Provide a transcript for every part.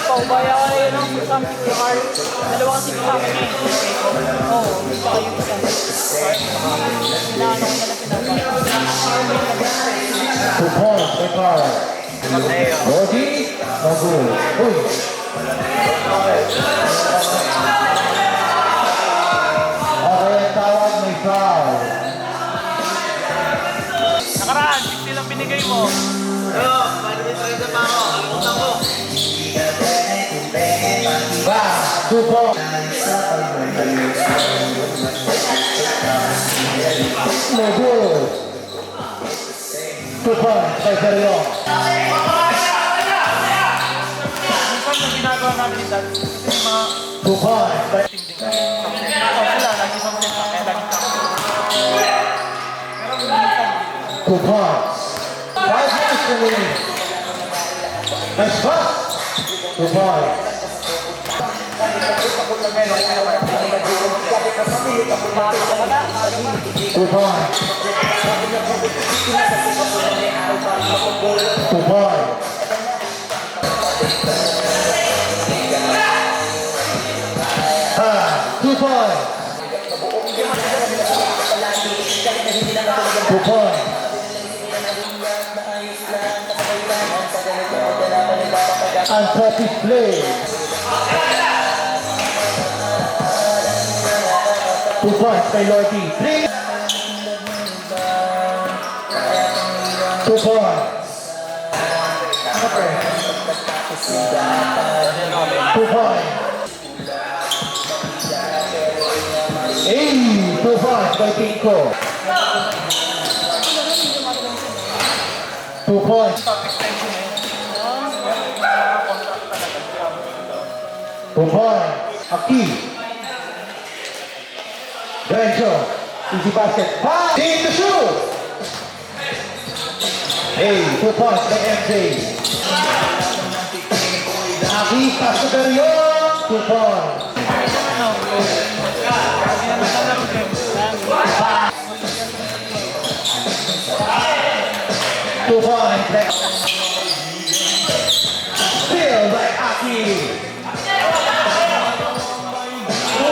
Paubaya ka rin ng something to car. Dalawa kasi kasama niya eh. Oo, baka yung isa. Inaano ko na pinapaya. 2 points by Carl. Lodi, no good. Uy! Okay, ang tawag may foul. Nakaraan, 60 lang binigay mo. Pero, paano yung 30 pa ako? Alimutan ko. Back, 2 points. No good. 2 points by Ferrion. Minsan yung ginagawa namin ni Dad, yung mga 2 points by sila, lagi sa mga kaya lagi sa pero minsan, 2 points. 5 minutes remaining. Nice pass. 2 points. 2 points. 2 points. Ah, 2 points. 2 points. Unpracticed play. 2 points by Lodi. 3. 2 points. 2 points. 2 points by Pinko. 2 points. 2 points. Aki. Renzo. Easy basket. 5. In the shoot. 2 points by MJ. Aki pass to Ferrion. 2 points. 2 points. Still by Aki. 2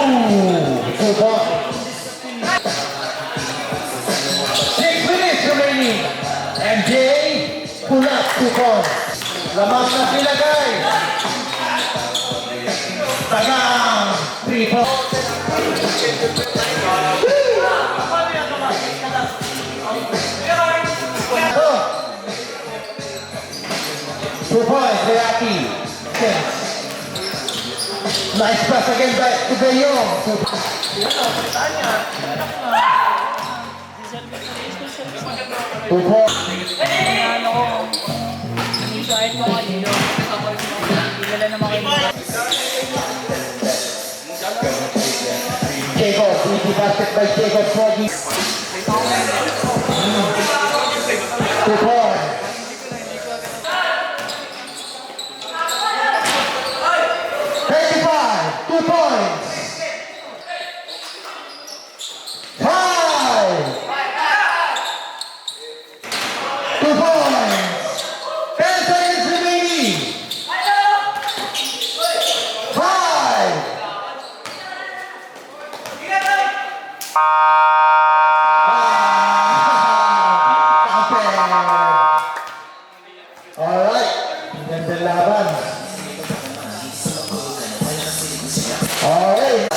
points. 6 minutes remaining. MJ, pull up 2 points. Lamang na sila guys. Tagang 3 points. 2 points by Aki. Nice pass again by Ubeyong. 2 points. ano ko, kahit mga dito, wala naman kayo. Jacob, easy basket by Jacob Foggy. 2 points. 35, 2 points. 5. 2 points. 10 seconds remaining. 5. Alright, ganda laban. Alright.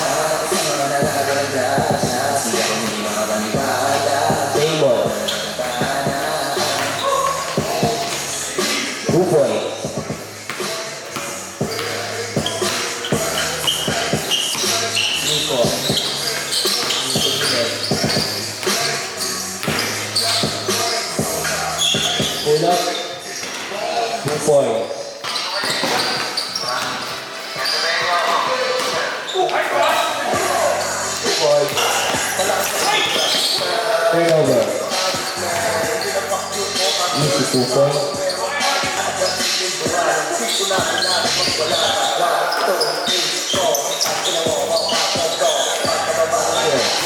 Table. 2 points. Nico. Pull up. 2 points. Turnover. Easy 2 points.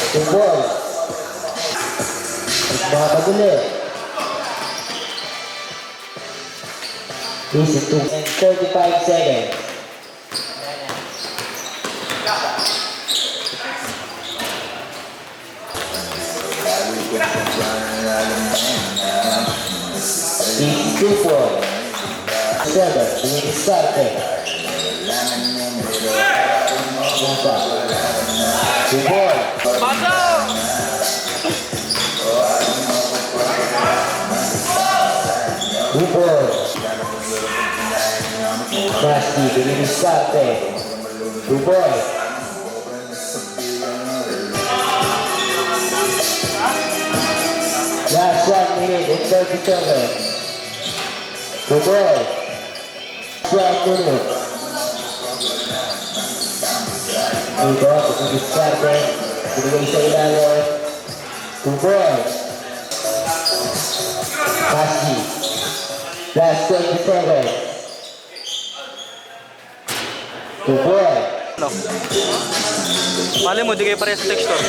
Two points. Mga paguli. Easy 2 and 35 seconds. Easy 2 point. 7. Dumidiskarte. Nasa. 2 point. Pasok! Bubor. Basti, Dumidiskarte. Bubor. Last 1 minute and 30 seconds. Bubor. Last 1 minute. Dito, Dumidiskarte. Binigay sa ilalim. Bubor. Basti. Last 20 seconds. Bubor. Mali mo, di kayo parehas sa texture.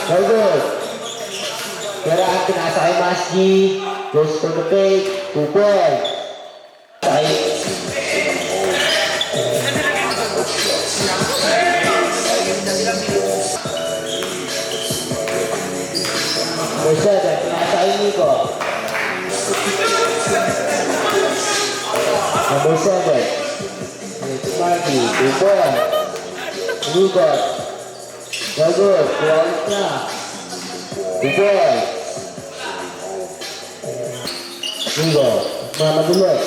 Very good. Pero ang pinasa kay Masji, goes for the fake, 2 points. Sakay. Number 7, pinasa kay Nico. Number 7, it's Marky, 2 points. Nico. Very good, 2 points na. 2 points. Nico, mamagulit.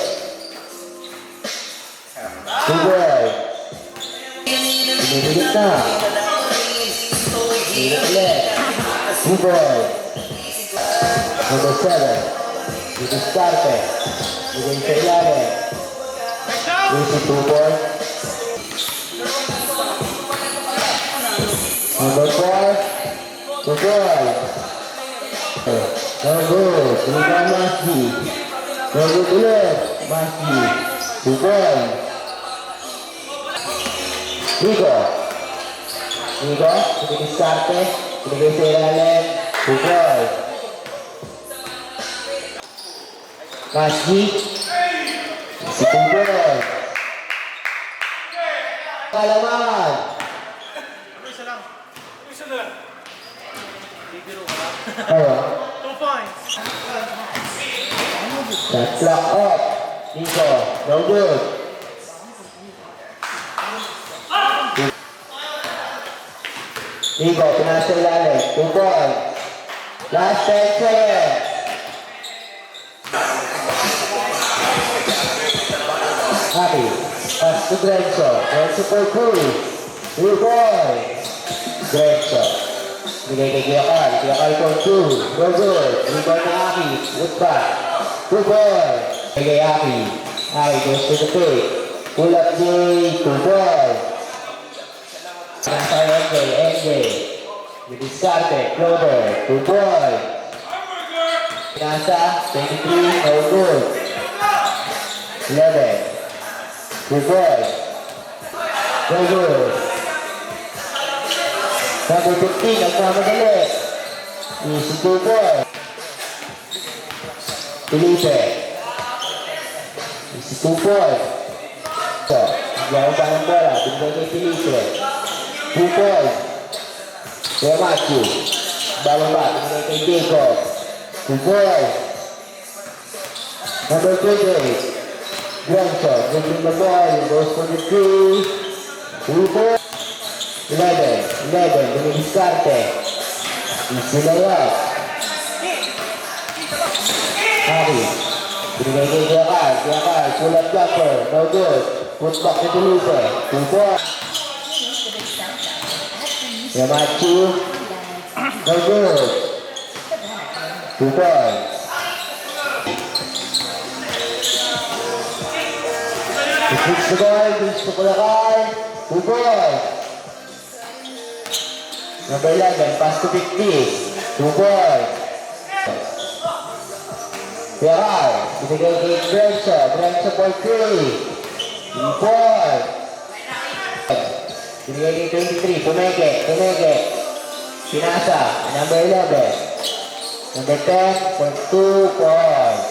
2 points. Binibilit na. Binibilit ulit. 2 points. Number 7. Didiskarte. Bigay sa ilalim. Easy 2 points. Number 4. 2 points. Very good. Bigay Masji. Very good ulit. Masji. 2 points. Nico. Nico. Didiskarte. Bigay sa ilalim. 2 points. Masji. Si Tungkol. Kalaman. Ayo. 2 points. Shot clock off. Nico. No good. Nico. Pinasa ilalim. 2 points. Last 10 seconds. Happy. Pass to Grenzo. Grenzo for Curry. 2 points. Grenzo. Bigay kay Kiyakal. Kiyakal for 2. Go good. Rebound na Aki. Good back. 2 points. Bigay Aki. Aki goes to the fake. Pull up J. 2 points. Nasa MJ. MJ. Didiskarte. Clover. 2 points. Nasa 23. No good. 11. 2 points. Very good. Number 15, nagmamadali. Easy 2 points. Felipe. Easy 2 points. So, hindi pa ng bola. Binigay kay Felipe. 2 points. Kaya Matthew. Bababa. Binigay kay Jacob. 2 points. Number 28. Granson, dribbling the ball, goes for the 3. 2 points. 11, Dumidiskarte. Easy layup. Harry. Binigay kay Kiyakal. Kiyakal, pull up jumper. No good. Put back to Felipe. 2 points. Yamachi. No good. 2 points. Switch the ball, switch to Kulakay. 2 points. Number 11, pass to 50. 2 points. Kiyakal, binigay kay Grenzo. Grenzo for 3. 2 points. Binigay kay 23. Tumeke. Pinasa. Number 11. Number 10 for 2 points.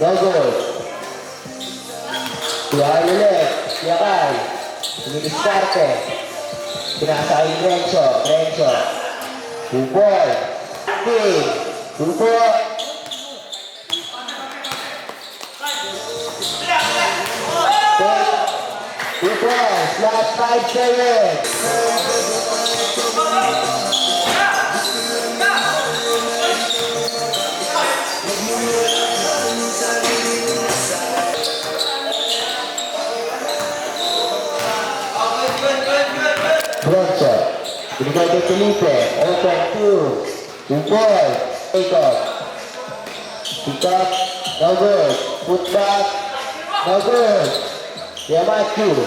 No good. Kuya ulit. Kuya Kai. Sinidiskarte. Pinasa kay Renzo. Renzo. 2 points. 2 points. 2 points. Last 5 seconds. Bronzo. Binigay kay Felipe. Open 2. 2 points. Take off. Pick up. No good. Put back. No good. Kuya Matthew.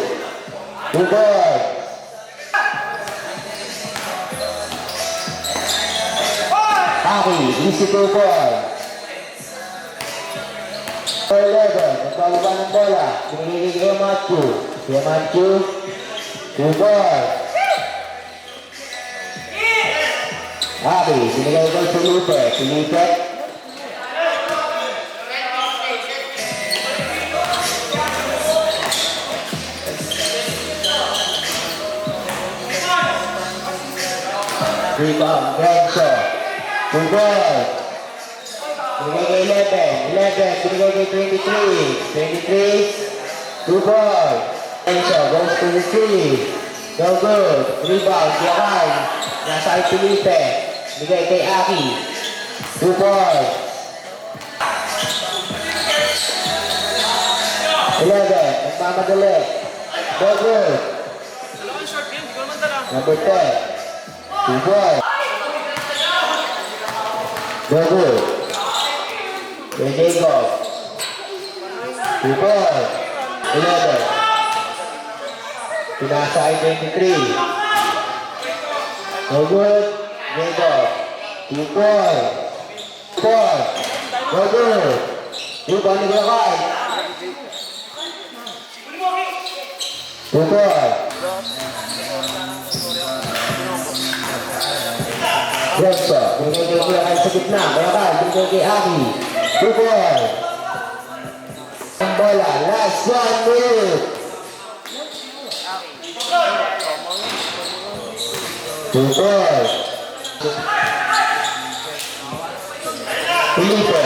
2 points. Aki. Easy 2 points. 11. Nagpababa ng bola. Binigay kay Kuya Matthew. Kuya Matthew. 2 points. Abi, binigay kay Felipe. Felipe. Rebound, Renzo. 2 points. Binigay kay 11. 11, binigay kay 23. 23, 2 points. Renzo goes to the 3. No good. Rebound, Yakan. Nasa kay Felipe. Binigay kay Aki. 2 points. 11, nagmamadali. No good. Number 10. 2 points. No good. Kay Jacob. 2 points. 11. Pinasa ay 23. No good. Jacob. 2 points. 2 points. No good. Rebound ni Gakay. 2 points. Renzo, binigay kay Kuya Kai sa gitna. Kuya Kai, binigay kay Aki. 2 points. Ang bola, last 1 minute. 2 points. Felipe.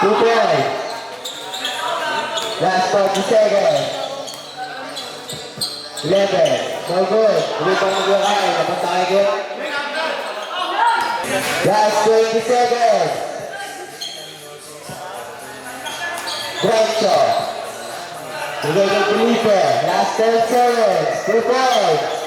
2 points. Last 40 seconds. 11. No good. Rebound ni Kuya Kai. Napunta kay Kuya. Last 20 seconds. Renzo. Binigay kay Felipe. Last 10 seconds. 2 points.